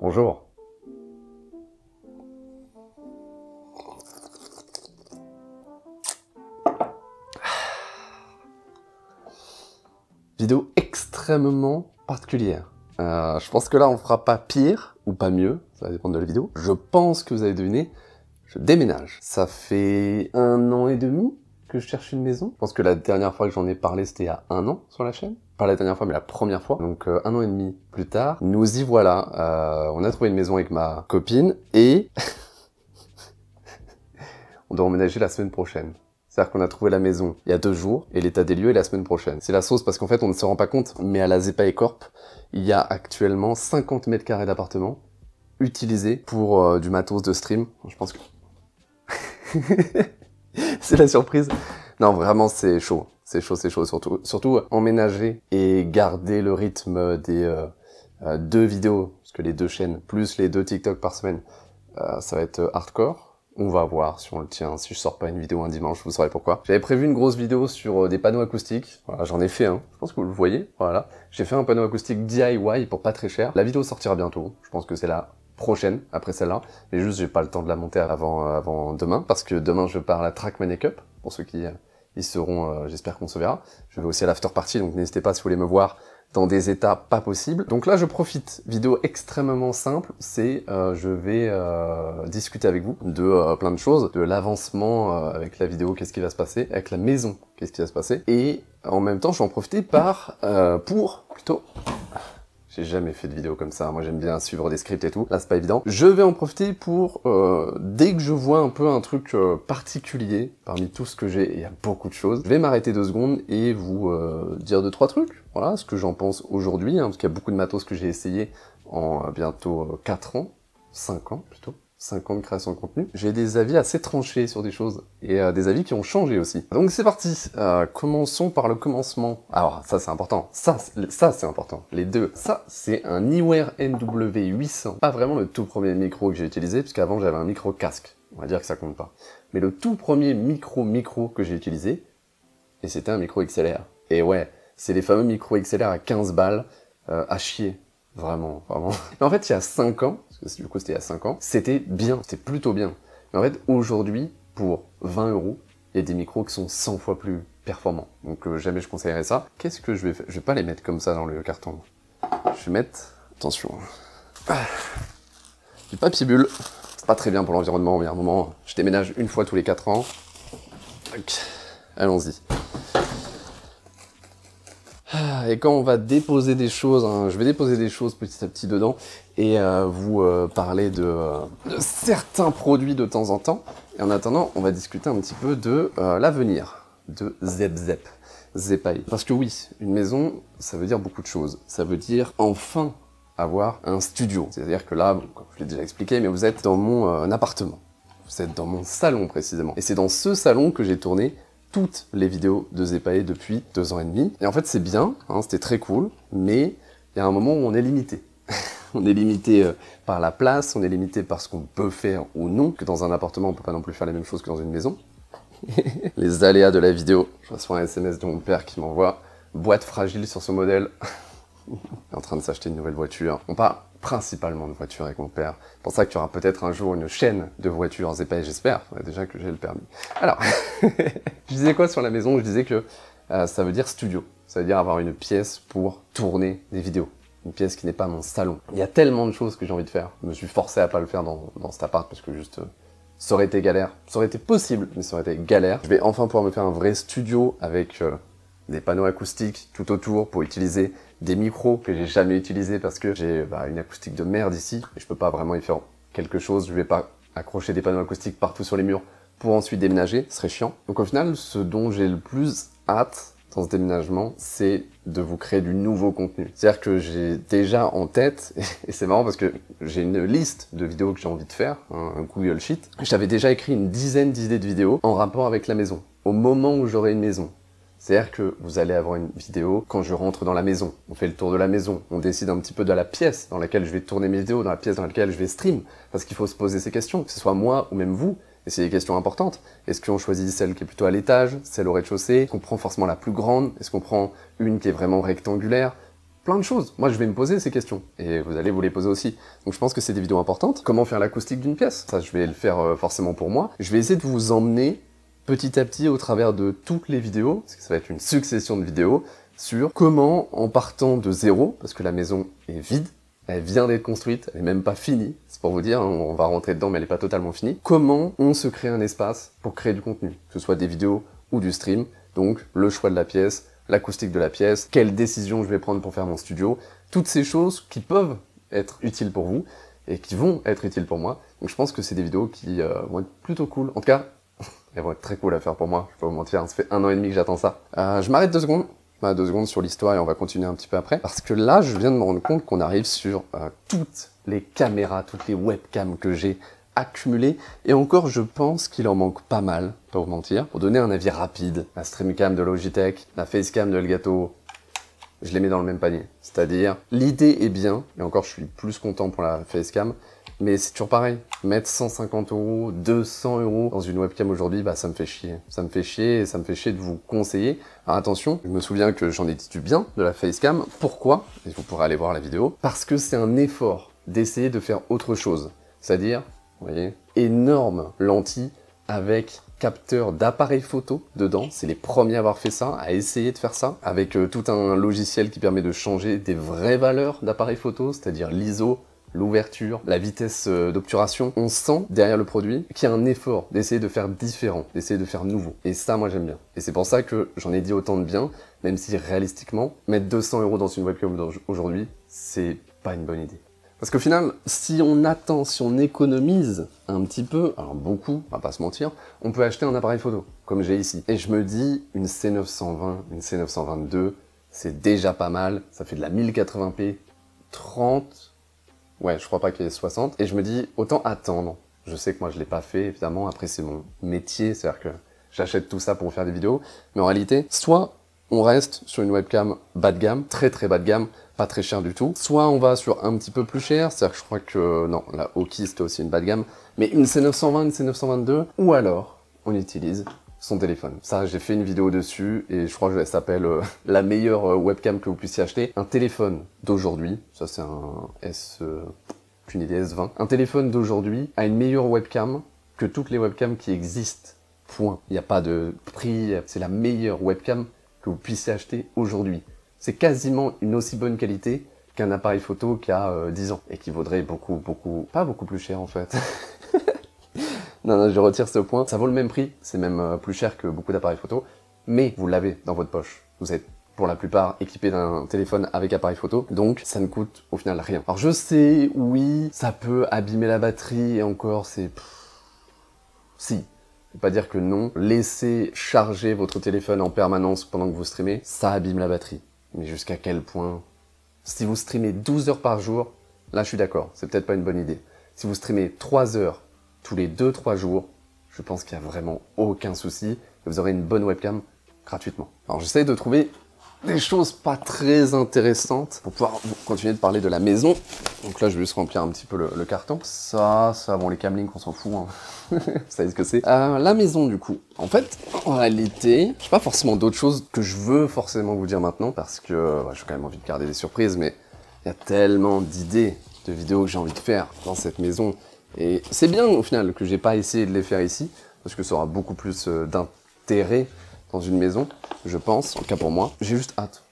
Bonjour. Vidéo extrêmement particulière. Je pense que là on fera pas pire ou pas mieux, ça va dépendre de la vidéo. Je pense que vous avez deviné, je déménage. Ça fait 1 an et demi que je cherche une maison. Je pense que la dernière fois que j'en ai parlé c'était il y a 1 an sur la chaîne. Pas la dernière fois mais la première fois. Donc 1 an et demi plus tard, nous y voilà. On a trouvé une maison avec ma copine et on doit emménager la semaine prochaine. C'est-à-dire qu'on a trouvé la maison il y a 2 jours, et l'état des lieux est la semaine prochaine. C'est la sauce parce qu'en fait, on ne se rend pas compte, mais à la Zepae Corp, il y a actuellement 50 mètres carrés d'appartement utilisés pour du matos de stream. Je pense que... c'est la surprise. Non, vraiment, c'est chaud. C'est chaud, c'est chaud. Surtout emménager et garder le rythme des 2 vidéos, parce que les 2 chaînes, plus les 2 TikTok par semaine, ça va être hardcore. On va voir si on le tient, si je sors pas une vidéo un dimanche, vous saurez pourquoi. J'avais prévu une grosse vidéo sur des panneaux acoustiques, voilà, j'en ai fait un, je pense que vous le voyez, voilà. J'ai fait un panneau acoustique DIY pour pas très cher. La vidéo sortira bientôt, je pense que c'est la prochaine, après celle-là, mais juste j'ai pas le temps de la monter avant demain, parce que demain je pars à la Trackmania Cup, pour ceux qui y seront, j'espère qu'on se verra. Je vais aussi à l'after party, donc n'hésitez pas si vous voulez me voir dans des états pas possibles. Donc là, je profite. Vidéo extrêmement simple, c'est je vais discuter avec vous de plein de choses, de l'avancement avec la vidéo, qu'est-ce qui va se passer, avec la maison, qu'est-ce qui va se passer, et en même temps, je vais en profiter j'ai jamais fait de vidéo comme ça, moi j'aime bien suivre des scripts et tout, là c'est pas évident. Je vais en profiter pour, dès que je vois un peu un truc particulier, parmi tout ce que j'ai, il y a beaucoup de choses, je vais m'arrêter 2 secondes et vous dire 2-3 trucs, voilà, ce que j'en pense aujourd'hui, parce qu'il y a beaucoup de matos que j'ai essayé en bientôt 4 ans, 5 ans plutôt. 5 ans de création de contenu. J'ai des avis assez tranchés sur des choses, et des avis qui ont changé aussi. Donc c'est parti, commençons par le commencement. Alors ça c'est important, ça c'est important, les deux. Ça c'est un Neewer NW800, pas vraiment le tout premier micro que j'ai utilisé, puisqu'avant j'avais un micro casque, on va dire que ça compte pas. Mais le tout premier micro que j'ai utilisé, et c'était un micro XLR. Et ouais, c'est les fameux micros XLR à 15 balles, à chier. Vraiment. Mais en fait, il y a 5 ans, parce que du coup c'était il y a 5 ans, c'était bien, c'était plutôt bien. Mais en fait, aujourd'hui, pour 20 €, il y a des micros qui sont 100 fois plus performants. Donc jamais je conseillerais ça. Qu'est-ce que je vais faire? Je vais pas les mettre comme ça dans le carton. Je vais mettre... Attention. Du papier bulle. C'est pas très bien pour l'environnement, mais à un moment, je déménage 1 fois tous les 4 ans. Donc, allons-y. Et quand on va déposer des choses, hein, je vais déposer des choses petit à petit dedans et vous parler de certains produits de temps en temps. Et en attendant, on va discuter un petit peu de l'avenir de Zepae. Parce que oui, une maison, ça veut dire beaucoup de choses. Ça veut dire enfin avoir un studio. C'est-à-dire que là, bon, comme je l'ai déjà expliqué, mais vous êtes dans mon appartement. Vous êtes dans mon salon précisément. Et c'est dans ce salon que j'ai tourné toutes les vidéos de Zepae depuis 2 ans et demi. Et en fait, c'est bien, hein, c'était très cool, mais il y a un moment où on est limité. On est limité par la place, on est limité par ce qu'on peut faire ou non, que dans un appartement, on peut pas non plus faire les mêmes choses que dans une maison. Les aléas de la vidéo. Je reçois un SMS de mon père qui m'envoie « boîte fragile sur ce modèle ». Il est en train de s'acheter une nouvelle voiture. On parle principalement de voitures avec mon père. C'est pour ça qu'il y aura peut-être un jour une chaîne de voitures Zepae, j'espère. Il faudrait déjà que j'ai le permis. Alors, je disais quoi sur la maison? Je disais que ça veut dire studio. Ça veut dire avoir une pièce pour tourner des vidéos. Une pièce qui n'est pas mon salon. Il y a tellement de choses que j'ai envie de faire. Je me suis forcé à pas le faire dans cet appart parce que juste... ça aurait été galère. Ça aurait été possible, mais ça aurait été galère. Je vais enfin pouvoir me faire un vrai studio avec des panneaux acoustiques tout autour pour utiliser des micros que j'ai jamais utilisés parce que j'ai une acoustique de merde ici et je peux pas vraiment y faire quelque chose. Je vais pas accrocher des panneaux acoustiques partout sur les murs pour ensuite déménager, ce serait chiant. Donc au final, ce dont j'ai le plus hâte dans ce déménagement, c'est de vous créer du nouveau contenu. C'est-à-dire que j'ai déjà en tête, et c'est marrant parce que j'ai une liste de vidéos que j'ai envie de faire, un Google Sheet. J'avais déjà écrit une dizaine d'idées de vidéos en rapport avec la maison, au moment où j'aurai une maison. C'est-à-dire que vous allez avoir une vidéo quand je rentre dans la maison. On fait le tour de la maison, on décide un petit peu de la pièce dans laquelle je vais tourner mes vidéos, dans la pièce dans laquelle je vais stream, parce qu'il faut se poser ces questions, que ce soit moi ou même vous, et c'est des questions importantes. Est-ce qu'on choisit celle qui est plutôt à l'étage, celle au rez-de-chaussée? Est-ce qu'on prend forcément la plus grande? Est-ce qu'on prend une qui est vraiment rectangulaire? plein de choses. Moi, je vais me poser ces questions, et vous allez vous les poser aussi. Donc je pense que c'est des vidéos importantes. Comment faire l'acoustique d'une pièce? Ça, je vais le faire forcément pour moi. Je vais essayer de vous emmener petit à petit au travers de toutes les vidéos, parce que ça va être une succession de vidéos, sur comment, en partant de zéro, parce que la maison est vide, elle vient d'être construite, elle est même pas finie, c'est pour vous dire, on va rentrer dedans mais elle est pas totalement finie, comment on se crée un espace pour créer du contenu, que ce soit des vidéos ou du stream, donc le choix de la pièce, l'acoustique de la pièce, quelles décisions je vais prendre pour faire mon studio, toutes ces choses qui peuvent être utiles pour vous, et qui vont être utiles pour moi, donc je pense que c'est des vidéos qui vont être plutôt cool, en tout cas, elles vont être très cool à faire pour moi, je peux pas vous mentir, ça fait 1 an et demi que j'attends ça. Je m'arrête 2 secondes. 2 secondes sur l'histoire et on va continuer un petit peu après. Parce que là, je viens de me rendre compte qu'on arrive sur toutes les caméras, toutes les webcams que j'ai accumulées. Et encore, je pense qu'il en manque pas mal, pas vous mentir. Pour donner un avis rapide, la Streamcam de Logitech, la Facecam de Elgato, je les mets dans le même panier. C'est-à-dire, l'idée est bien, et encore, je suis plus content pour la Facecam, mais c'est toujours pareil, mettre 150 €, 200 € dans une webcam aujourd'hui, bah ça me fait chier. Ça me fait chier et ça me fait chier de vous conseiller. Alors attention, je me souviens que j'en ai dit du bien de la facecam. Pourquoi? Et vous pourrez aller voir la vidéo. Parce que c'est un effort d'essayer de faire autre chose. C'est-à-dire, vous voyez, énorme lentille avec capteur d'appareil photo dedans. C'est les premiers à avoir fait ça, à essayer de faire ça, avec tout un logiciel qui permet de changer des vraies valeurs d'appareil photo, c'est-à-dire l'ISO, l'ouverture, la vitesse d'obturation, on sent derrière le produit qu'il y a un effort d'essayer de faire différent, d'essayer de faire nouveau. Et ça, moi, j'aime bien. Et c'est pour ça que j'en ai dit autant de bien, même si réalistiquement, mettre 200 € dans une webcam aujourd'hui, c'est pas une bonne idée. Parce qu'au final, si on attend, si on économise un petit peu, alors beaucoup, on va pas se mentir, on peut acheter un appareil photo, comme j'ai ici. Et je me dis, une C920, une C922, c'est déjà pas mal, ça fait de la 1080p, 30... Ouais, je crois pas qu'il y ait 60. Et je me dis, autant attendre. Je sais que moi, je l'ai pas fait, évidemment. Après, c'est mon métier, c'est-à-dire que j'achète tout ça pour faire des vidéos. Mais en réalité, soit on reste sur une webcam bas de gamme, très très bas de gamme, pas très cher du tout. Soit on va sur un petit peu plus cher, c'est-à-dire que je crois que... Non, la Oki, c'était aussi une bas de gamme. Mais une C920, une C922, ou alors, on utilise son téléphone. Ça, j'ai fait une vidéo dessus et je crois que ça s'appelle la meilleure webcam que vous puissiez acheter. Un téléphone d'aujourd'hui, ça c'est un qu'une idée S20. Un téléphone d'aujourd'hui a une meilleure webcam que toutes les webcams qui existent. Point. Il n'y a pas de prix, c'est la meilleure webcam que vous puissiez acheter aujourd'hui. C'est quasiment une aussi bonne qualité qu'un appareil photo qui a 10 ans et qui vaudrait pas beaucoup plus cher en fait. Non, je retire ce point. Ça vaut le même prix, c'est même plus cher que beaucoup d'appareils photo, mais vous l'avez dans votre poche. Vous êtes pour la plupart équipé d'un téléphone avec appareil photo, donc ça ne coûte au final rien. Alors je sais, oui, ça peut abîmer la batterie, et encore c'est... Si, je vais pas dire que non. Laissez charger votre téléphone en permanence pendant que vous streamez, ça abîme la batterie. Mais jusqu'à quel point? Si vous streamez 12 heures par jour, là je suis d'accord, c'est peut-être pas une bonne idée. Si vous streamez 3 heures tous les 2-3 jours, je pense qu'il n'y a vraiment aucun souci, et vous aurez une bonne webcam gratuitement. Alors j'essaye de trouver des choses pas très intéressantes pour pouvoir continuer de parler de la maison. Donc là je vais juste remplir un petit peu le carton. Ça, bon les camlinks on s'en fout, hein. Vous savez ce que c'est. La maison du coup. En fait, en réalité, j'ai pas forcément d'autres choses que je veux forcément vous dire maintenant, parce que j'ai quand même envie de garder des surprises, mais il y a tellement d'idées, de vidéos que j'ai envie de faire dans cette maison. Et c'est bien au final que j'ai pas essayé de les faire ici, parce que ça aura beaucoup plus d'intérêt dans une maison, je pense, en tout cas pour moi. J'ai juste hâte.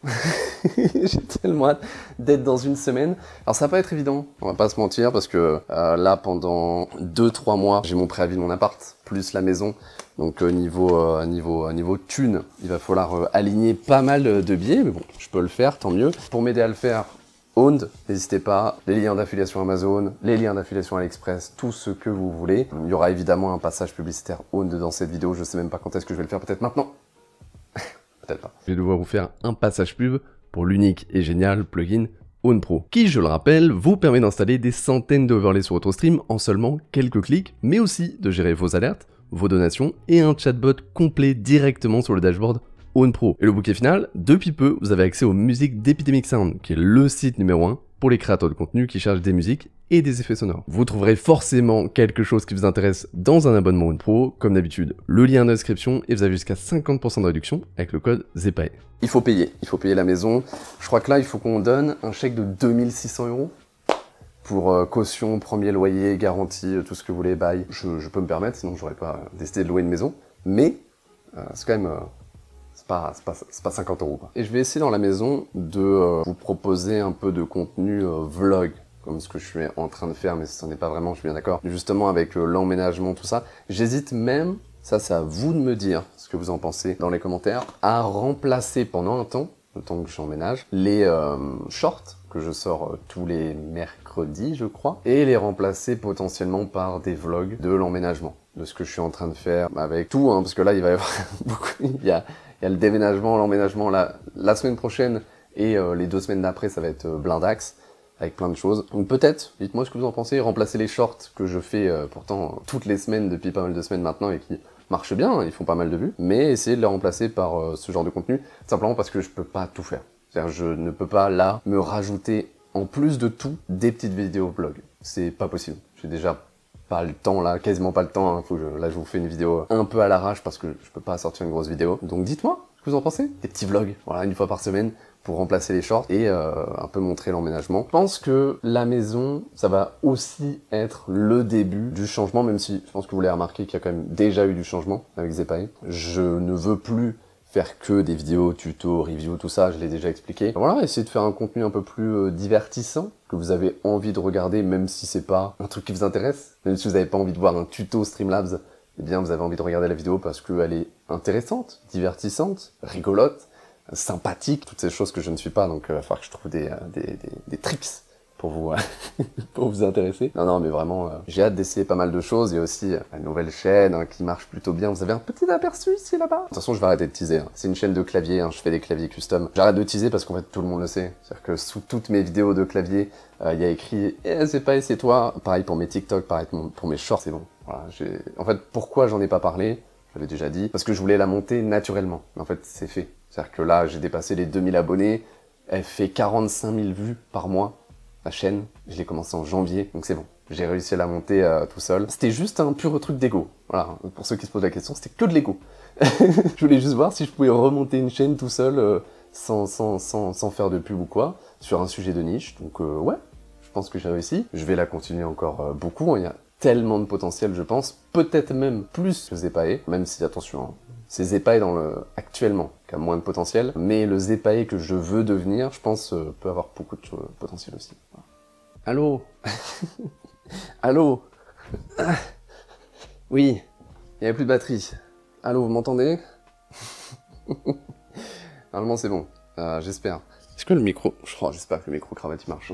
J'ai tellement hâte d'être dans une semaine. Alors ça va pas être évident, on va pas se mentir, parce que là pendant 2-3 mois, j'ai mon préavis de mon appart, plus la maison. Donc niveau thune, il va falloir aligner pas mal de billets, mais bon, je peux le faire, tant mieux. Pour m'aider à le faire, Owned, n'hésitez pas, les liens d'affiliation Amazon, les liens d'affiliation AliExpress, tout ce que vous voulez. Il y aura évidemment un passage publicitaire Owned dans cette vidéo, je sais même pas quand est-ce que je vais le faire, peut-être maintenant. Peut-être pas. Je vais devoir vous faire un passage pub pour l'unique et génial plugin Own Pro, qui, je le rappelle, vous permet d'installer des centaines d'overlays sur votre stream en seulement quelques clics, mais aussi de gérer vos alertes, vos donations et un chatbot complet directement sur le dashboard Own Pro. Et le bouquet final, depuis peu, vous avez accès aux musiques d'Epidemic Sound, qui est le site numéro 1 pour les créateurs de contenu qui cherchent des musiques et des effets sonores. Vous trouverez forcément quelque chose qui vous intéresse dans un abonnement One Pro, comme d'habitude, le lien dans la description et vous avez jusqu'à 50% de réduction avec le code ZEPAE. Il faut payer la maison. Je crois que là, il faut qu'on donne un chèque de 2600 € pour caution, premier loyer, garantie, tout ce que vous voulez, bail. Je peux me permettre, sinon j'aurais pas décidé de louer une maison. Mais c'est quand même... c'est pas 50 € quoi. Et je vais essayer dans la maison de vous proposer un peu de contenu vlog, comme ce que je suis en train de faire, mais ce n'est pas vraiment, je suis bien d'accord. Justement avec l'emménagement, tout ça. J'hésite même, ça c'est à vous de me dire ce que vous en pensez dans les commentaires, à remplacer pendant un temps, le temps que j'emménage, les shorts que je sors tous les mercredis, je crois, et les remplacer potentiellement par des vlogs de l'emménagement, de ce que je suis en train de faire avec tout, hein, parce que là il va y avoir beaucoup, il y a le déménagement, l'emménagement la semaine prochaine et les 2 semaines d'après, ça va être blindax avec plein de choses. Donc peut-être, dites-moi ce que vous en pensez, remplacer les shorts que je fais pourtant toutes les semaines depuis pas mal de semaines maintenant et qui marchent bien, hein, ils font pas mal de vues, mais essayer de les remplacer par ce genre de contenu, simplement parce que je peux pas tout faire. C'est-à-dire je ne peux pas là me rajouter en plus de tout des petites vidéos vlog. C'est pas possible. J'ai déjà pas le temps là, quasiment pas le temps, hein. Là je vous fais une vidéo un peu à l'arrache parce que je peux pas sortir une grosse vidéo. Donc dites-moi ce que vous en pensez. Des petits vlogs, voilà, 1 fois par semaine pour remplacer les shorts et un peu montrer l'emménagement. Je pense que la maison, ça va aussi être le début du changement, même si je pense que vous l'avez remarqué qu'il y a quand même déjà eu du changement avec ZEPAE. Je ne veux plus faire que des vidéos, tutos, reviews, tout ça, je l'ai déjà expliqué. Voilà, essayer de faire un contenu un peu plus divertissant, que vous avez envie de regarder, même si c'est pas un truc qui vous intéresse. Même si vous n'avez pas envie de voir un tuto Streamlabs, eh bien vous avez envie de regarder la vidéo parce qu'elle est intéressante, divertissante, rigolote, sympathique, toutes ces choses que je ne suis pas, donc il va falloir que je trouve des tricks pour vous, pour vous intéresser. Non, mais vraiment, j'ai hâte d'essayer pas mal de choses. Il y a aussi la nouvelle chaîne hein, qui marche plutôt bien. Vous avez un petit aperçu ici, là-bas. De toute façon, je vais arrêter de teaser. Hein. C'est une chaîne de clavier, hein. Je fais des claviers custom. J'arrête de teaser parce qu'en fait, tout le monde le sait. C'est-à-dire que sous toutes mes vidéos de clavier, il y a écrit « c'est pas, c'est toi ». Pareil pour mes TikTok, pareil pour mes shorts, c'est bon. Voilà, en fait, pourquoi j'en ai pas parlé? Je l'avais déjà dit. Parce que je voulais la monter naturellement. Mais en fait, c'est fait. C'est-à-dire que là, j'ai dépassé les 2000 abonnés. Elle fait 45 000 vues par mois. La chaîne, je l'ai commencé en janvier, donc c'est bon. J'ai réussi à la monter tout seul. C'était juste un pur truc d'ego. Voilà, pour ceux qui se posent la question, c'était que de l'ego. Je voulais juste voir si je pouvais remonter une chaîne tout seul, sans faire de pub ou quoi, sur un sujet de niche. Donc ouais, je pense que j'ai réussi. Je vais la continuer encore beaucoup, hein. Il y a tellement de potentiel, je pense. Peut-être même plus que ZEPAE, même si, attention, hein, c'est ZEPAE actuellement qui a moins de potentiel, mais le ZEPAE que je veux devenir, je pense, peut avoir beaucoup de potentiel aussi. Voilà. Allô? Allô? Oui, il n'y avait plus de batterie. Allô, vous m'entendez? Normalement c'est bon, j'espère. Est-ce que le micro... j'espère que le micro-cravate il marche.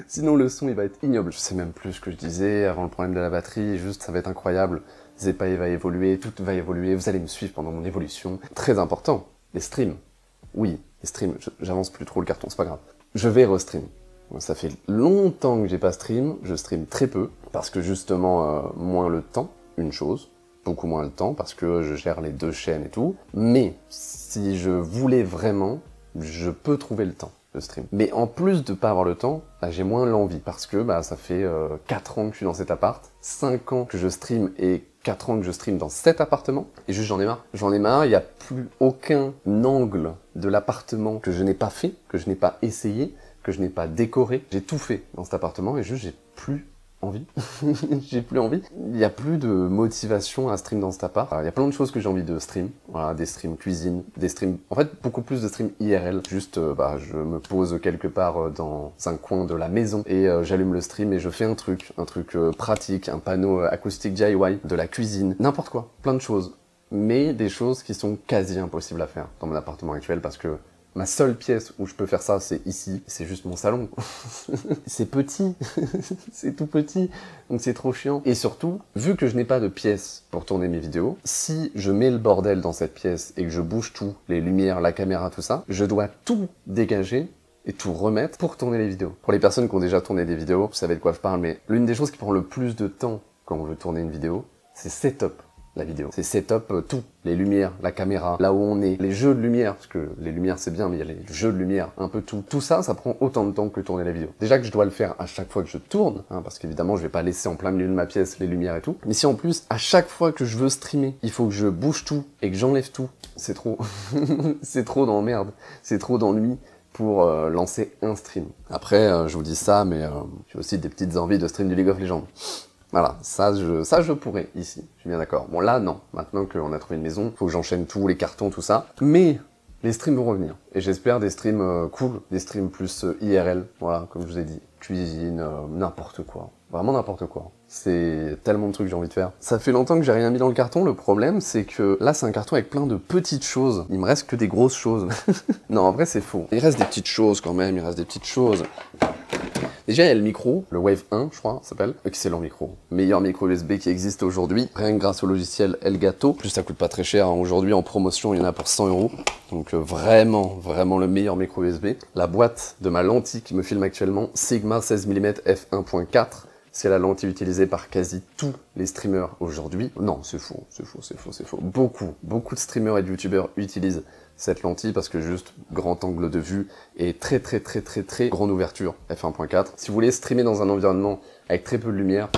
Sinon le son il va être ignoble. Je sais même plus ce que je disais avant le problème de la batterie, juste ça va être incroyable. ZEPAE va évoluer, tout va évoluer, vous allez me suivre pendant mon évolution. Très important, les streams. Oui, les streams, j'avance plus trop le carton, c'est pas grave. Je vais restream. Ça fait longtemps que j'ai pas stream, je stream très peu, parce que justement, moins le temps, une chose, beaucoup moins le temps, parce que je gère les 2 chaînes et tout. Mais, si je voulais vraiment, je peux trouver le temps de stream. Mais en plus de pas avoir le temps, bah, j'ai moins l'envie, parce que bah, ça fait 4 ans que je suis dans cet appart, 5 ans que je stream et 4 ans que je stream dans cet appartement, et juste j'en ai marre. J'en ai marre, il n'y a plus aucun angle de l'appartement que je n'ai pas fait, que je n'ai pas essayé, que je n'ai pas décoré. J'ai tout fait dans cet appartement et juste j'ai plus envie. J'ai plus envie. Il n'y a plus de motivation à stream dans cet appart. Il y a plein de choses que j'ai envie de stream. Voilà, des streams cuisine, des streams... En fait, beaucoup plus de streams IRL. Juste, je me pose quelque part dans un coin de la maison et j'allume le stream et je fais un truc pratique, un panneau acoustique DIY, de la cuisine, n'importe quoi. Plein de choses. Mais des choses qui sont quasi impossibles à faire dans mon appartement actuel parce que ma seule pièce où je peux faire ça, c'est ici. C'est juste mon salon. C'est petit. C'est tout petit. Donc c'est trop chiant. Et surtout, vu que je n'ai pas de pièce pour tourner mes vidéos, si je mets le bordel dans cette pièce et que je bouge tout, les lumières, la caméra, tout ça, je dois tout dégager et tout remettre pour tourner les vidéos. Pour les personnes qui ont déjà tourné des vidéos, vous savez de quoi je parle, mais l'une des choses qui prend le plus de temps quand on veut tourner une vidéo, c'est setup. la vidéo. C'est setup, tout. Les lumières, la caméra, là où on est, les jeux de lumière, parce que les lumières c'est bien, mais il y a les jeux de lumière, un peu tout. Tout ça, ça prend autant de temps que tourner la vidéo. Déjà que je dois le faire à chaque fois que je tourne, hein, parce qu'évidemment je vais pas laisser en plein milieu de ma pièce les lumières et tout. Mais si en plus, à chaque fois que je veux streamer, il faut que je bouge tout et que j'enlève tout, c'est trop. C'est trop d'emmerde, c'est trop d'ennui pour lancer un stream. Après, je vous dis ça, mais j'ai aussi des petites envies de stream du League of Legends. Voilà, ça je pourrais ici, je suis bien d'accord. Bon là, non, maintenant qu'on a trouvé une maison, faut que j'enchaîne tous les cartons, tout ça. Mais les streams vont revenir. Et j'espère des streams cool, des streams plus IRL, voilà, comme je vous ai dit. Cuisine, n'importe quoi. Vraiment n'importe quoi. C'est tellement de trucs que j'ai envie de faire. Ça fait longtemps que j'ai rien mis dans le carton, le problème c'est que là c'est un carton avec plein de petites choses. Il me reste que des grosses choses. Non, en vrai c'est faux. Il reste des petites choses quand même, il reste des petites choses. Déjà, il y a le micro, le Wave 1, je crois, ça s'appelle. Excellent micro. Meilleur micro USB qui existe aujourd'hui. Rien que grâce au logiciel Elgato. En plus, ça coûte pas très cher. Hein. Aujourd'hui, en promotion, il y en a pour 100 €. Donc, vraiment le meilleur micro USB. La boîte de ma lentille qui me filme actuellement, Sigma 16 mm f1.4. C'est la lentille utilisée par quasi tous les streamers aujourd'hui. Non, c'est faux. Beaucoup de streamers et de youtubeurs utilisent cette lentille parce que juste grand angle de vue et très grande ouverture f1.4. Si vous voulez streamer dans un environnement avec très peu de lumière,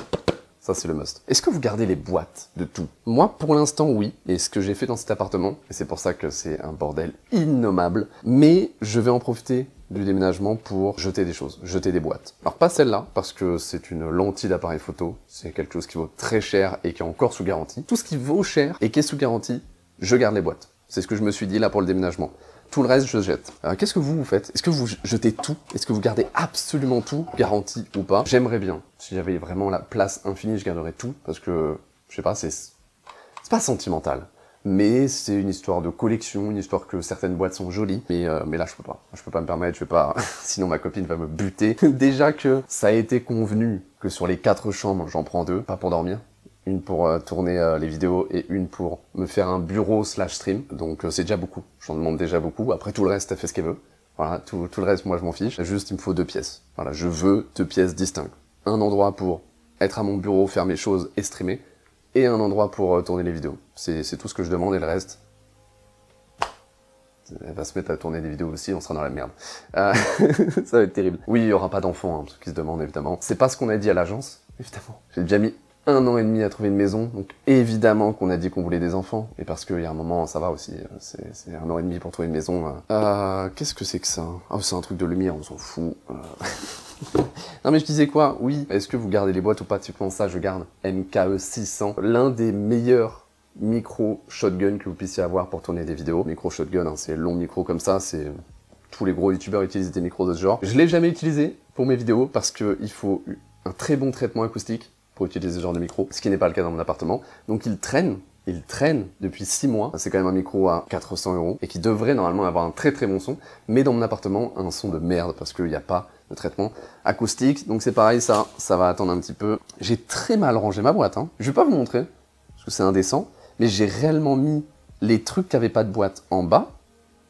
ça c'est le must. Est-ce que vous gardez les boîtes de tout? Moi pour l'instant oui, et ce que j'ai fait dans cet appartement, et c'est pour ça que c'est un bordel innommable, mais je vais en profiter du déménagement pour jeter des choses, jeter des boîtes. Alors pas celle-là, parce que c'est une lentille d'appareil photo, c'est quelque chose qui vaut très cher et qui est encore sous garantie. Tout ce qui vaut cher et qui est sous garantie, je garde les boîtes. C'est ce que je me suis dit là pour le déménagement. Tout le reste, je jette. Qu'est-ce que vous faites? Est-ce que vous jetez tout? Est-ce que vous gardez absolument tout, garantie ou pas? J'aimerais bien. Si j'avais vraiment la place infinie, je garderais tout, parce que, je sais pas, c'est pas sentimental. Mais c'est une histoire de collection, une histoire que certaines boîtes sont jolies. Mais là, je peux pas. Je peux pas me permettre, je vais pas... Sinon, ma copine va me buter. Déjà que ça a été convenu que sur les 4 chambres, j'en prends 2, pas pour dormir. Une pour tourner les vidéos et une pour me faire un bureau / stream. Donc c'est déjà beaucoup, j'en demande déjà beaucoup. Après tout le reste, elle fait ce qu'elle veut. Voilà, tout le reste, moi je m'en fiche. Juste, il me faut 2 pièces. Voilà, je veux 2 pièces distinctes. Un endroit pour être à mon bureau, faire mes choses et streamer. Et un endroit pour tourner les vidéos. C'est tout ce que je demande et le reste... Elle va se mettre à tourner des vidéos aussi, on sera dans la merde. Ça va être terrible. Oui, il y aura pas d'enfants, hein, ceux qui se demandent évidemment. C'est pas ce qu'on a dit à l'agence, évidemment. J'ai déjà mis 1 an et demi à trouver une maison, donc évidemment qu'on a dit qu'on voulait des enfants, et parce qu'il y a un moment, ça va aussi, c'est 1 an et demi pour trouver une maison. Qu'est-ce que c'est que ça? Ah, c'est un truc de lumière, on s'en fout. Non mais je disais quoi? Oui, est-ce que vous gardez les boîtes ou pas? Typiquement ça, je garde MKE 600, l'un des meilleurs micro shotgun que vous puissiez avoir pour tourner des vidéos. Micro shotgun, hein, c'est long micro comme ça, c'est... Tous les gros youtubeurs utilisent des micros de ce genre. Je l'ai jamais utilisé pour mes vidéos, parce qu'il faut un très bon traitement acoustique pour utiliser ce genre de micro, ce qui n'est pas le cas dans mon appartement. Donc il traîne depuis 6 mois. C'est quand même un micro à 400 € et qui devrait normalement avoir un très bon son, mais dans mon appartement, un son de merde parce qu'il n'y a pas de traitement acoustique. Donc c'est pareil, ça va attendre un petit peu. J'ai très mal rangé ma boîte, hein. Je vais pas vous montrer, parce que c'est indécent, mais j'ai réellement mis les trucs qui n'avaient pas de boîte en bas,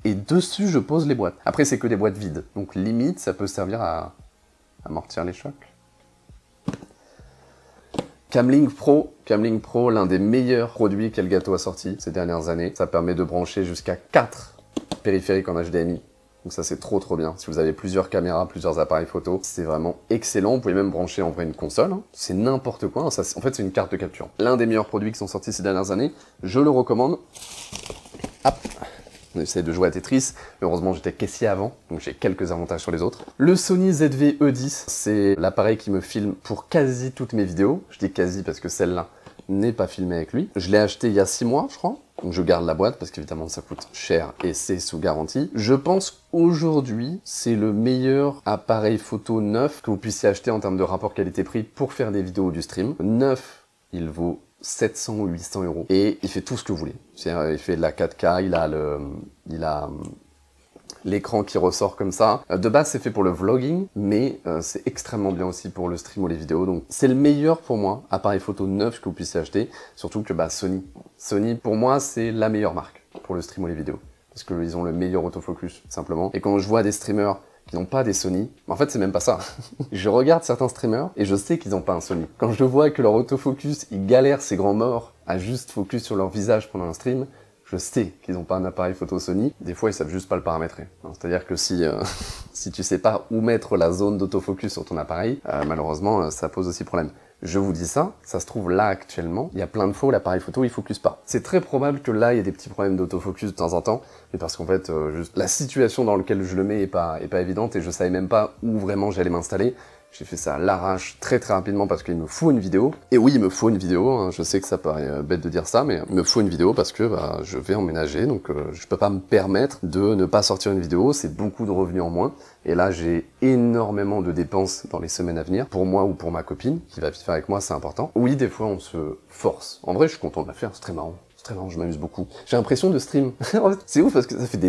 et dessus je pose les boîtes. Après c'est que des boîtes vides, donc limite ça peut servir à amortir les chocs. Camlink Pro, l'un des meilleurs produits qu'Elgato a sorti ces dernières années. Ça permet de brancher jusqu'à 4 périphériques en HDMI. Donc ça c'est trop bien. Si vous avez plusieurs caméras, plusieurs appareils photo, c'est vraiment excellent. Vous pouvez même brancher en vrai une console. Hein. C'est n'importe quoi. Hein. Ça, en fait c'est une carte de capture. L'un des meilleurs produits qui sont sortis ces dernières années. Je le recommande. Hop. On essaie de jouer à Tetris. Heureusement, j'étais caissier avant, donc j'ai quelques avantages sur les autres. Le Sony ZV-E10, c'est l'appareil qui me filme pour quasi toutes mes vidéos. Je dis quasi parce que celle-là n'est pas filmée avec lui. Je l'ai acheté il y a 6 mois, je crois. Donc je garde la boîte parce qu'évidemment ça coûte cher et c'est sous garantie. Je pense aujourd'hui c'est le meilleur appareil photo neuf que vous puissiez acheter en termes de rapport qualité-prix pour faire des vidéos ou du stream. Neuf, il vaut 700 ou 800 € et il fait tout ce que vous voulez. Il fait de la 4K, il a l'écran qui ressort comme ça. De base c'est fait pour le vlogging, mais c'est extrêmement bien aussi pour le stream ou les vidéos. Donc c'est le meilleur pour moi appareil photo neuf que vous puissiez acheter. Surtout que Sony pour moi c'est la meilleure marque pour le stream ou les vidéos parce qu'ils ont le meilleur autofocus simplement. Et quand je vois des streamers qui n'ont pas des Sony. En fait, c'est même pas ça. Je regarde certains streamers et je sais qu'ils n'ont pas un Sony. Quand je vois que leur autofocus, ils galèrent ces grands morts à juste focus sur leur visage pendant un stream, je sais qu'ils n'ont pas un appareil photo Sony. Des fois, ils savent juste pas le paramétrer. C'est-à-dire que si si tu sais pas où mettre la zone d'autofocus sur ton appareil, malheureusement, ça pose aussi problème. Je vous dis ça, ça se trouve là actuellement, il y a plein de fois où l'appareil photo il focus pas. C'est très probable que là il y ait des petits problèmes d'autofocus de temps en temps, mais parce qu'en fait juste la situation dans laquelle je le mets est pas évidente et je savais même pas où vraiment j'allais m'installer. J'ai fait ça à l'arrache très rapidement parce qu'il me faut une vidéo. Et oui, il me faut une vidéo, hein. Je sais que ça paraît bête de dire ça, mais il me faut une vidéo parce que je vais emménager, donc je peux pas me permettre de ne pas sortir une vidéo, c'est beaucoup de revenus en moins. Et là, j'ai énormément de dépenses dans les semaines à venir, pour moi ou pour ma copine, qui va vivre avec moi, c'est important. Oui, des fois, on se force. En vrai, je suis content de la faire, c'est très marrant. C'est très marrant, je m'amuse beaucoup. J'ai l'impression de stream. C'est ouf parce que ça fait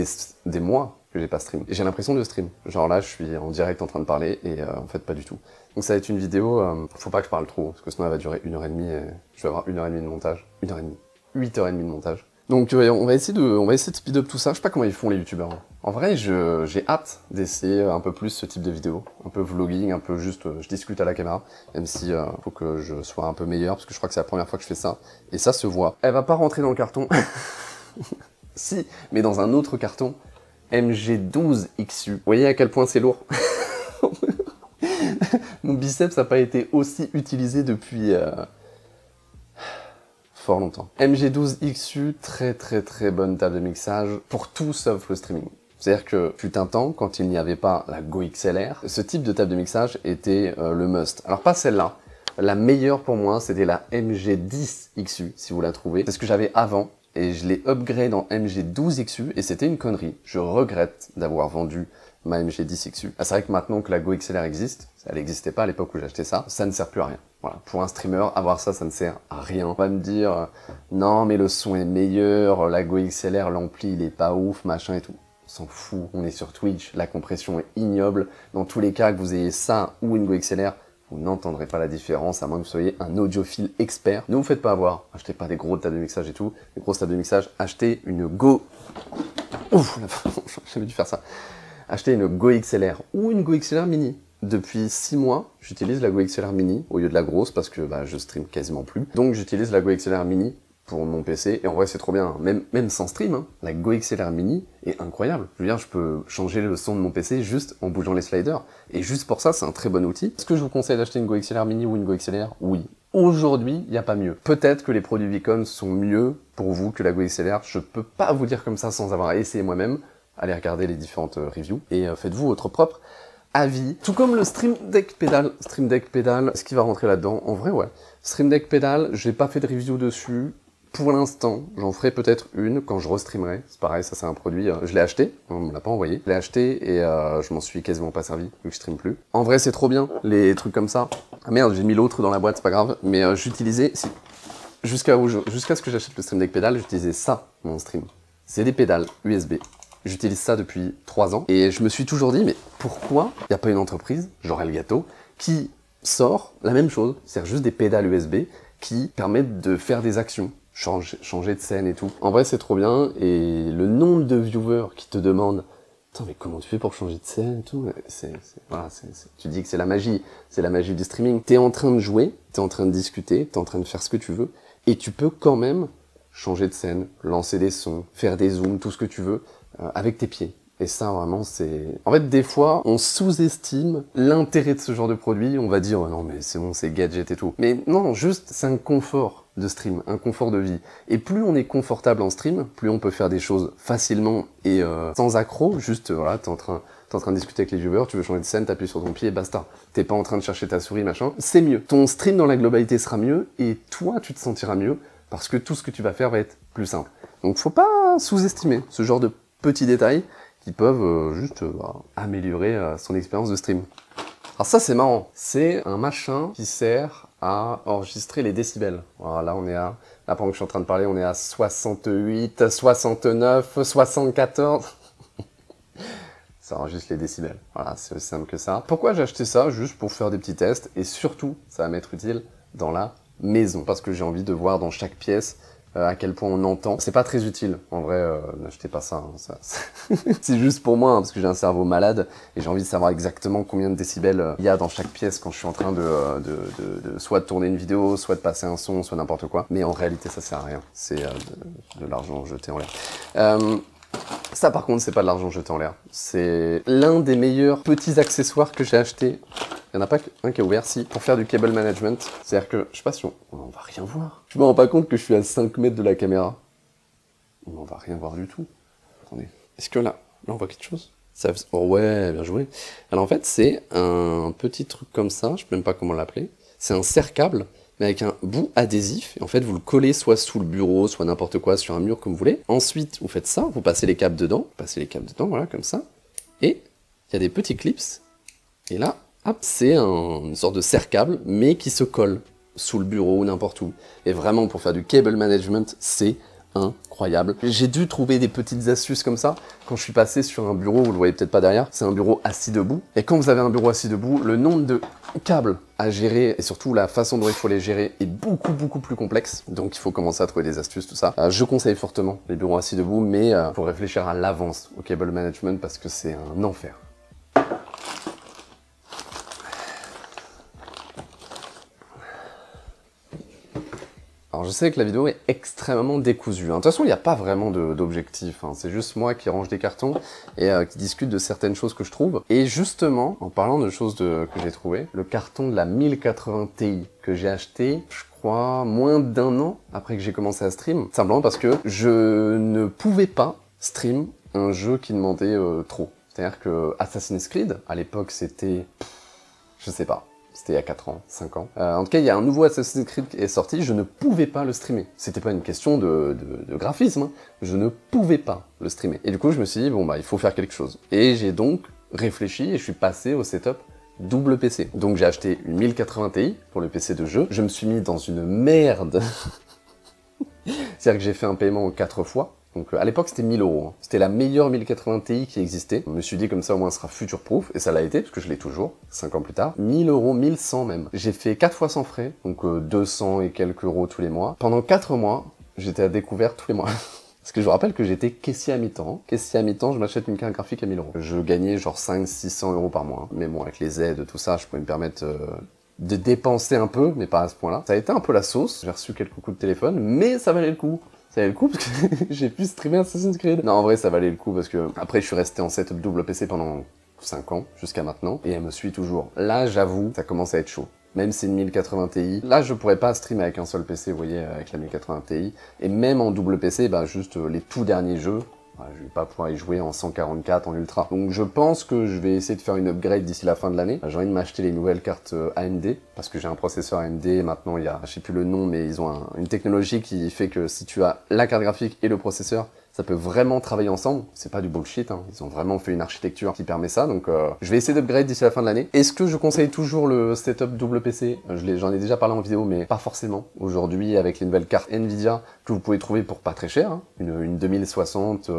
des mois que j'ai pas stream. Et j'ai l'impression de stream. Genre là, je suis en direct en train de parler et en fait, pas du tout. Donc ça va être une vidéo, faut pas que je parle trop, parce que sinon elle va durer 1h30 et je vais avoir 1h30 de montage. 1h30. 8h30 de montage. Donc on va essayer de speed up tout ça. Je sais pas comment ils font les youtubeurs. En vrai, j'ai hâte d'essayer un peu plus ce type de vidéo. Un peu vlogging, un peu juste, je discute à la caméra. Même si faut que je sois un peu meilleur, parce que je crois que c'est la première fois que je fais ça. Et ça se voit. Elle va pas rentrer dans le carton. Si, mais dans un autre carton. MG12XU. Vous voyez à quel point c'est lourd? Mon biceps n'a pas été aussi utilisé depuis fort longtemps. MG12XU, très bonne table de mixage pour tout sauf le streaming. C'est-à-dire que, fut un temps, quand il n'y avait pas la Go XLR, ce type de table de mixage était le must. Alors pas celle-là. La meilleure pour moi, c'était la MG10XU, si vous la trouvez. C'est ce que j'avais avant. Et je l'ai upgrade en MG12XU et c'était une connerie. Je regrette d'avoir vendu ma MG10XU. Ah, c'est vrai que maintenant que la Go XLR existe, elle n'existait pas à l'époque où j'ai acheté ça, ça ne sert plus à rien. Voilà, pour un streamer, avoir ça, ça ne sert à rien. On va me dire, non mais le son est meilleur, la Go XLR, l'ampli il est pas ouf, machin et tout. On s'en fout, on est sur Twitch, la compression est ignoble. Dans tous les cas, que vous ayez ça ou une Go XLR, vous n'entendrez pas la différence, à moins que vous soyez un audiophile expert. Ne vous faites pas avoir, achetez pas des gros tables de mixage et tout. Les grosses tables de mixage, achetez une Go... Ouf, j'ai jamais dû faire ça. Achetez une Go XLR ou une Go XLR Mini. Depuis 6 mois, j'utilise la Go XLR Mini au lieu de la grosse parce que je stream quasiment plus. Donc j'utilise la Go XLR Mini pour mon PC, et en vrai c'est trop bien, même sans stream, hein, la Go XLR Mini est incroyable. Je veux dire, je peux changer le son de mon PC juste en bougeant les sliders, et juste pour ça c'est un très bon outil. Est-ce que je vous conseille d'acheter une Go XLR Mini ou une Go XLR? Oui. Aujourd'hui, il n'y a pas mieux. Peut-être que les produits Vicon sont mieux pour vous que la Go XLR, je peux pas vous dire comme ça sans avoir essayé moi-même. Allez regarder les différentes reviews, et faites-vous votre propre avis. Tout comme le Stream Deck Pedal. Stream Deck Pedal, ce qui va rentrer là-dedans? En vrai, ouais. Stream Deck Pedal, j'ai pas fait de review dessus. Pour l'instant, j'en ferai peut-être une quand je restreamerai. C'est pareil, ça c'est un produit, je l'ai acheté, on me l'a pas envoyé. Je l'ai acheté et je m'en suis quasiment pas servi, vu que je stream plus. En vrai, c'est trop bien, les trucs comme ça. Ah merde, j'ai mis l'autre dans la boîte, c'est pas grave. Mais j'utilisais, jusqu'à ce que j'achète le Stream Deck Pedal, j'utilisais ça, mon stream. C'est des pédales USB. J'utilise ça depuis 3 ans. Et je me suis toujours dit, mais pourquoi il n'y a pas une entreprise, genre Elgato, qui sort la même chose, c'est-à-dire juste des pédales USB qui permettent de faire des actions. Changer de scène et tout. En vrai, c'est trop bien, et le nombre de viewers qui te demandent « Attends, mais comment tu fais pour changer de scène et tout ?» Voilà, tu dis que c'est la magie du streaming. T'es en train de jouer, t'es en train de discuter, t'es en train de faire ce que tu veux, et tu peux quand même changer de scène, lancer des sons, faire des zooms, tout ce que tu veux, avec tes pieds. Et ça, vraiment, c'est... En fait, des fois, on sous-estime l'intérêt de ce genre de produit. On va dire, oh, non, mais c'est bon, c'est gadget et tout. Mais non, juste, c'est un confort de stream, un confort de vie. Et plus on est confortable en stream, plus on peut faire des choses facilement et sans accroc. Juste, voilà, t'es en train de discuter avec les viewers, tu veux changer de scène, t'appuies sur ton pied et basta. T'es pas en train de chercher ta souris, machin. C'est mieux. Ton stream dans la globalité sera mieux, et toi, tu te sentiras mieux, parce que tout ce que tu vas faire va être plus simple. Donc, faut pas sous-estimer ce genre de petits détails qui peuvent juste améliorer son expérience de stream. Alors ça c'est marrant, c'est un machin qui sert à enregistrer les décibels. Voilà, là on est à, là pendant que je suis en train de parler, on est à 68, 69, 74. Ça enregistre les décibels. Voilà, c'est aussi simple que ça. Pourquoi j'ai acheté ça? Juste pour faire des petits tests, et surtout, ça va m'être utile dans la maison, parce que j'ai envie de voir dans chaque pièce à quel point on entend. C'est pas très utile, en vrai, n'achetez pas ça. Hein, ça c'est juste pour moi, hein, parce que j'ai un cerveau malade, et j'ai envie de savoir exactement combien de décibels il y a dans chaque pièce quand je suis en train de soit de tourner une vidéo, soit de passer un son, soit n'importe quoi. Mais en réalité, ça sert à rien. C'est de l'argent jeté en l'air. Ça par contre c'est pas de l'argent jeté en l'air, c'est l'un des meilleurs petits accessoires que j'ai acheté. Il n'y en a pas qu'un qui est ouvert, si, pour faire du cable management. C'est-à-dire que, je sais pas si on va rien voir. Je me rends pas compte que je suis à 5 mètres de la caméra. On va rien voir du tout. Attendez, est-ce que là on voit quelque chose? Oh ouais, bien joué. Alors en fait c'est un petit truc comme ça, je sais même pas comment l'appeler. C'est un serre-câble, mais avec un bout adhésif, et en fait vous le collez soit sous le bureau, soit n'importe quoi, sur un mur comme vous voulez. Ensuite, vous faites ça, vous passez les câbles dedans, voilà, comme ça, et il y a des petits clips, et là, hop, c'est une sorte de serre-câble, mais qui se colle sous le bureau ou n'importe où. Et vraiment, pour faire du cable management, c'est incroyable. J'ai dû trouver des petites astuces comme ça quand je suis passé sur un bureau, vous le voyez peut-être pas derrière, c'est un bureau assis debout. Et quand vous avez un bureau assis debout, le nombre de câbles à gérer et surtout la façon dont il faut les gérer est beaucoup plus complexe. Donc il faut commencer à trouver des astuces, tout ça. Je conseille fortement les bureaux assis debout, mais faut réfléchir à l'avance au cable management parce que c'est un enfer. Alors je sais que la vidéo est extrêmement décousue. De toute façon, il n'y a pas vraiment d'objectif. Hein. C'est juste moi qui range des cartons et qui discute de certaines choses que je trouve. Et justement, en parlant de choses que j'ai trouvées, le carton de la 1080 Ti que j'ai acheté, je crois, moins d'1 an après que j'ai commencé à stream. Simplement parce que je ne pouvais pas stream un jeu qui demandait trop. C'est-à-dire que Assassin's Creed, à l'époque, c'était... je sais pas. C'était il y a 4 ans, 5 ans. En tout cas, il y a un nouveau Assassin's Creed qui est sorti, je ne pouvais pas le streamer. C'était pas une question de graphisme, hein. Je ne pouvais pas le streamer. Et du coup, je me suis dit, bon bah, il faut faire quelque chose. Et j'ai donc réfléchi et je suis passé au setup double PC. Donc j'ai acheté une 1080 Ti pour le PC de jeu. Je me suis mis dans une merde. C'est-à-dire que j'ai fait un paiement en 4 fois. Donc à l'époque c'était 1000 €. Hein. C'était la meilleure 1080 Ti qui existait. Je me suis dit comme ça au moins ce sera future-proof, et ça l'a été, parce que je l'ai toujours, 5 ans plus tard. 1000 €, 1100 même. J'ai fait 4 fois sans frais, donc 200 et quelques euros tous les mois. Pendant 4 mois, j'étais à découvert tous les mois. Parce que je vous rappelle que j'étais caissier à mi-temps. Caissier à mi-temps, je m'achète une carte graphique à 1000 €. Je gagnais genre 500-600 € par mois. Mais bon, avec les aides, tout ça, je pouvais me permettre... de dépenser un peu, mais pas à ce point-là. Ça a été un peu la sauce, j'ai reçu quelques coups de téléphone, mais ça valait le coup. Ça valait le coup parce que j'ai pu streamer Assassin's Creed. Non, en vrai, ça valait le coup parce que après, je suis resté en setup double PC pendant 5 ans, jusqu'à maintenant, et elle me suit toujours. Là, j'avoue, ça commence à être chaud. Même si c'est une 1080 Ti, là, je pourrais pas streamer avec un seul PC, vous voyez, avec la 1080 Ti. Et même en double PC, bah, juste les tout derniers jeux, je vais pas pouvoir y jouer en 144, en ultra. Donc je pense que je vais essayer de faire une upgrade d'ici la fin de l'année. J'ai envie de m'acheter les nouvelles cartes AMD, parce que j'ai un processeur AMD, maintenant il y a, je sais plus le nom, mais ils ont une technologie qui fait que si tu as la carte graphique et le processeur, ça peut vraiment travailler ensemble. C'est pas du bullshit, hein. Ils ont vraiment fait une architecture qui permet ça, donc je vais essayer d'upgrade d'ici la fin de l'année. Est-ce que je conseille toujours le setup double PC? J'en ai déjà parlé en vidéo, mais pas forcément. Aujourd'hui, avec les nouvelles cartes Nvidia, que vous pouvez trouver pour pas très cher, hein. Une 2060,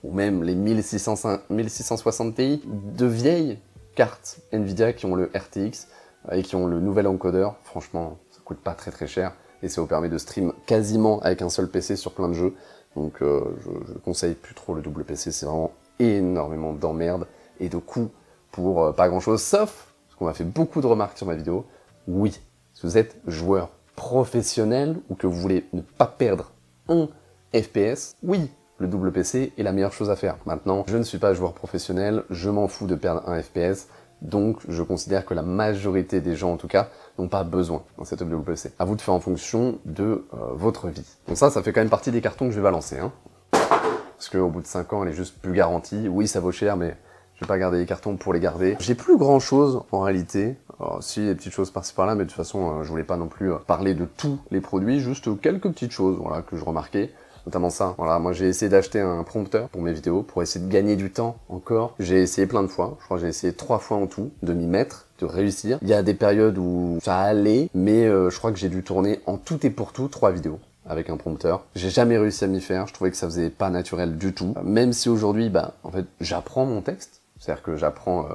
ou même les 1660 Ti, de vieilles cartes Nvidia qui ont le RTX, et qui ont le nouvel encodeur, franchement, ça coûte pas très cher, et ça vous permet de stream quasiment avec un seul PC sur plein de jeux. Donc je conseille plus trop le double PC, c'est vraiment énormément d'emmerdes et de coûts pour pas grand chose, sauf, parce qu'on m'a fait beaucoup de remarques sur ma vidéo, oui, si vous êtes joueur professionnel ou que vous voulez ne pas perdre un FPS, oui, le double PC est la meilleure chose à faire. Maintenant, je ne suis pas joueur professionnel, je m'en fous de perdre un FPS, donc je considère que la majorité des gens en tout cas n'ont pas besoin d'un setup double PC. À vous de faire en fonction de votre vie. Donc ça fait quand même partie des cartons que je vais balancer, hein. Parce qu'au bout de 5 ans, elle est juste plus garantie. Oui, ça vaut cher, mais je vais pas garder les cartons pour les garder. J'ai plus grand chose en réalité. Alors, si, des petites choses par-ci par-là, mais de toute façon, je voulais pas non plus parler de tous les produits, juste quelques petites choses, voilà, que je remarquais. Notamment ça, voilà, moi j'ai essayé d'acheter un prompteur pour mes vidéos, pour essayer de gagner du temps encore. J'ai essayé plein de fois, je crois que j'ai essayé 3 fois en tout, de m'y mettre, de réussir. Il y a des périodes où ça allait, mais je crois que j'ai dû tourner en tout et pour tout 3 vidéos avec un prompteur. J'ai jamais réussi à m'y faire, je trouvais que ça faisait pas naturel du tout. Même si aujourd'hui, en fait, j'apprends mon texte, c'est-à-dire que j'apprends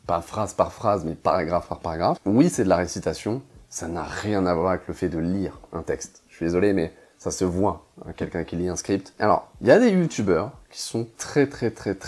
pas phrase par phrase, mais paragraphe par paragraphe. Oui, c'est de la récitation, ça n'a rien à voir avec le fait de lire un texte. Je suis désolé, mais Ça se voit, hein, quelqu'un qui lit un script. Alors, il y a des youtubeurs qui sont très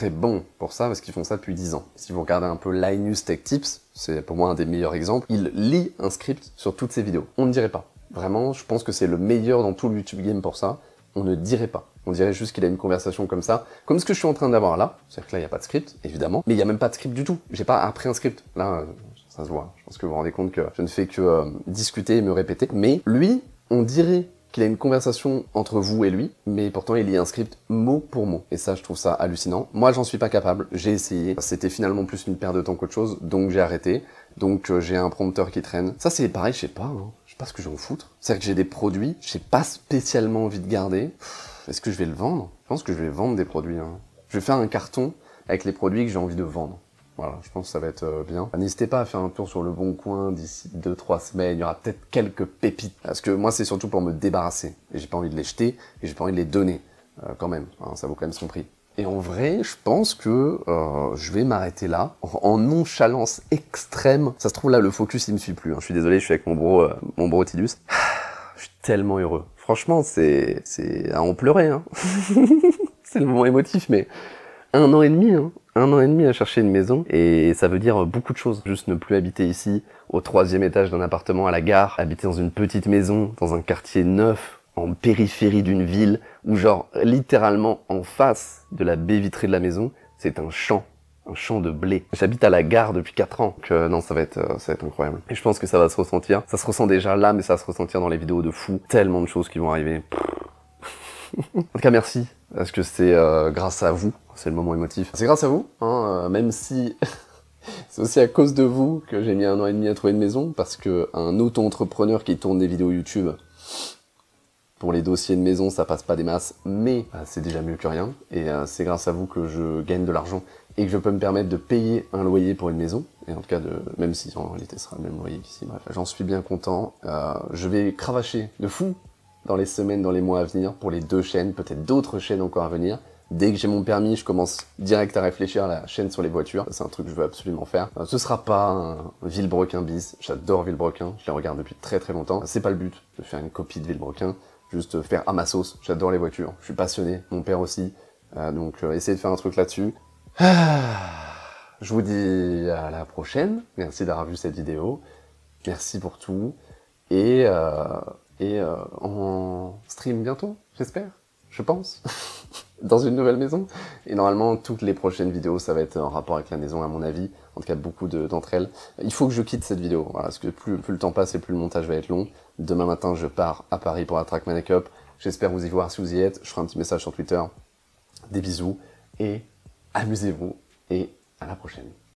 bons pour ça, parce qu'ils font ça depuis 10 ans. Si vous regardez un peu Linus Tech Tips, c'est pour moi un des meilleurs exemples, il lit un script sur toutes ses vidéos. On ne dirait pas. Vraiment, je pense que c'est le meilleur dans tout le YouTube game pour ça. On ne dirait pas. On dirait juste qu'il a une conversation comme ça, comme ce que je suis en train d'avoir là. C'est-à-dire que là, il n'y a pas de script, évidemment, mais il n'y a même pas de script du tout. J'ai pas appris un script. Là, ça se voit. Je pense que vous vous rendez compte que je ne fais que discuter et me répéter. Mais lui, on dirait qu'il a une conversation entre vous et lui, mais pourtant il lit un script mot pour mot. Et ça, je trouve ça hallucinant. Moi, j'en suis pas capable, j'ai essayé. C'était finalement plus une perte de temps qu'autre chose, donc j'ai arrêté. Donc j'ai un prompteur qui traîne. Ça, c'est pareil, je sais pas, hein. Je sais pas ce que je vais en foutre. C'est-à-dire que j'ai des produits, j'ai pas spécialement envie de garder. Est-ce que je vais le vendre? Je pense que je vais vendre des produits, hein. Je vais faire un carton avec les produits que j'ai envie de vendre. Voilà, je pense que ça va être bien. N'hésitez pas à faire un tour sur Le Bon Coin d'ici 2-3 semaines, il y aura peut-être quelques pépites. Parce que moi, c'est surtout pour me débarrasser. Et j'ai pas envie de les jeter, et j'ai pas envie de les donner, quand même. Hein, ça vaut quand même son prix. Et en vrai, je pense que je vais m'arrêter là, en nonchalance extrême. Ça se trouve là, le focus, il me suit plus. Hein. Je suis désolé, je suis avec mon bro Tidus. Je suis tellement heureux. Franchement, c'est à en pleurer. Hein. C'est le moment émotif, mais 1 an et demi, hein. 1 an et demi à chercher une maison, et ça veut dire beaucoup de choses. Juste ne plus habiter ici, au 3e étage d'un appartement à la gare, habiter dans une petite maison, dans un quartier neuf, en périphérie d'une ville, où genre, littéralement, en face de la baie vitrée de la maison, c'est un champ de blé. J'habite à la gare depuis 4 ans, donc non, ça va être incroyable. Et je pense que ça va se ressentir. Ça se ressent déjà là, mais ça va se ressentir dans les vidéos de fou. Tellement de choses qui vont arriver. En tout cas, merci, parce que c'est grâce à vous, c'est le moment émotif. C'est grâce à vous, hein, même si c'est aussi à cause de vous que j'ai mis 1 an et demi à trouver une maison, parce que un auto-entrepreneur qui tourne des vidéos YouTube, pour les dossiers de maison, ça passe pas des masses, mais c'est déjà mieux que rien, et c'est grâce à vous que je gagne de l'argent, et que je peux me permettre de payer un loyer pour une maison, et en tout cas, même si en réalité ce sera le même loyer qu'ici, bref, j'en suis bien content. Je vais cravacher de fou dans les semaines, dans les mois à venir, pour les 2 chaînes, peut-être d'autres chaînes encore à venir. Dès que j'ai mon permis, je commence direct à réfléchir à la chaîne sur les voitures. C'est un truc que je veux absolument faire. Ce sera pas un Villebrequin bis. J'adore Villebrequin. Je les regarde depuis très longtemps. C'est pas le but de faire une copie de Villebrequin. Juste faire à ma sauce. J'adore les voitures. Je suis passionné. Mon père aussi. Donc essayez de faire un truc là-dessus. Je vous dis à la prochaine. Merci d'avoir vu cette vidéo. Merci pour tout. Et en stream bientôt, j'espère. Je pense. Dans une nouvelle maison. Et normalement, toutes les prochaines vidéos, ça va être en rapport avec la maison, à mon avis. En tout cas, beaucoup d'entre elles. Il faut que je quitte cette vidéo. Voilà, parce que plus le temps passe et plus le montage va être long. Demain matin, je pars à Paris pour la Trackmania Cup. J'espère vous y voir si vous y êtes. Je ferai un petit message sur Twitter. Des bisous. Et amusez-vous. Et à la prochaine.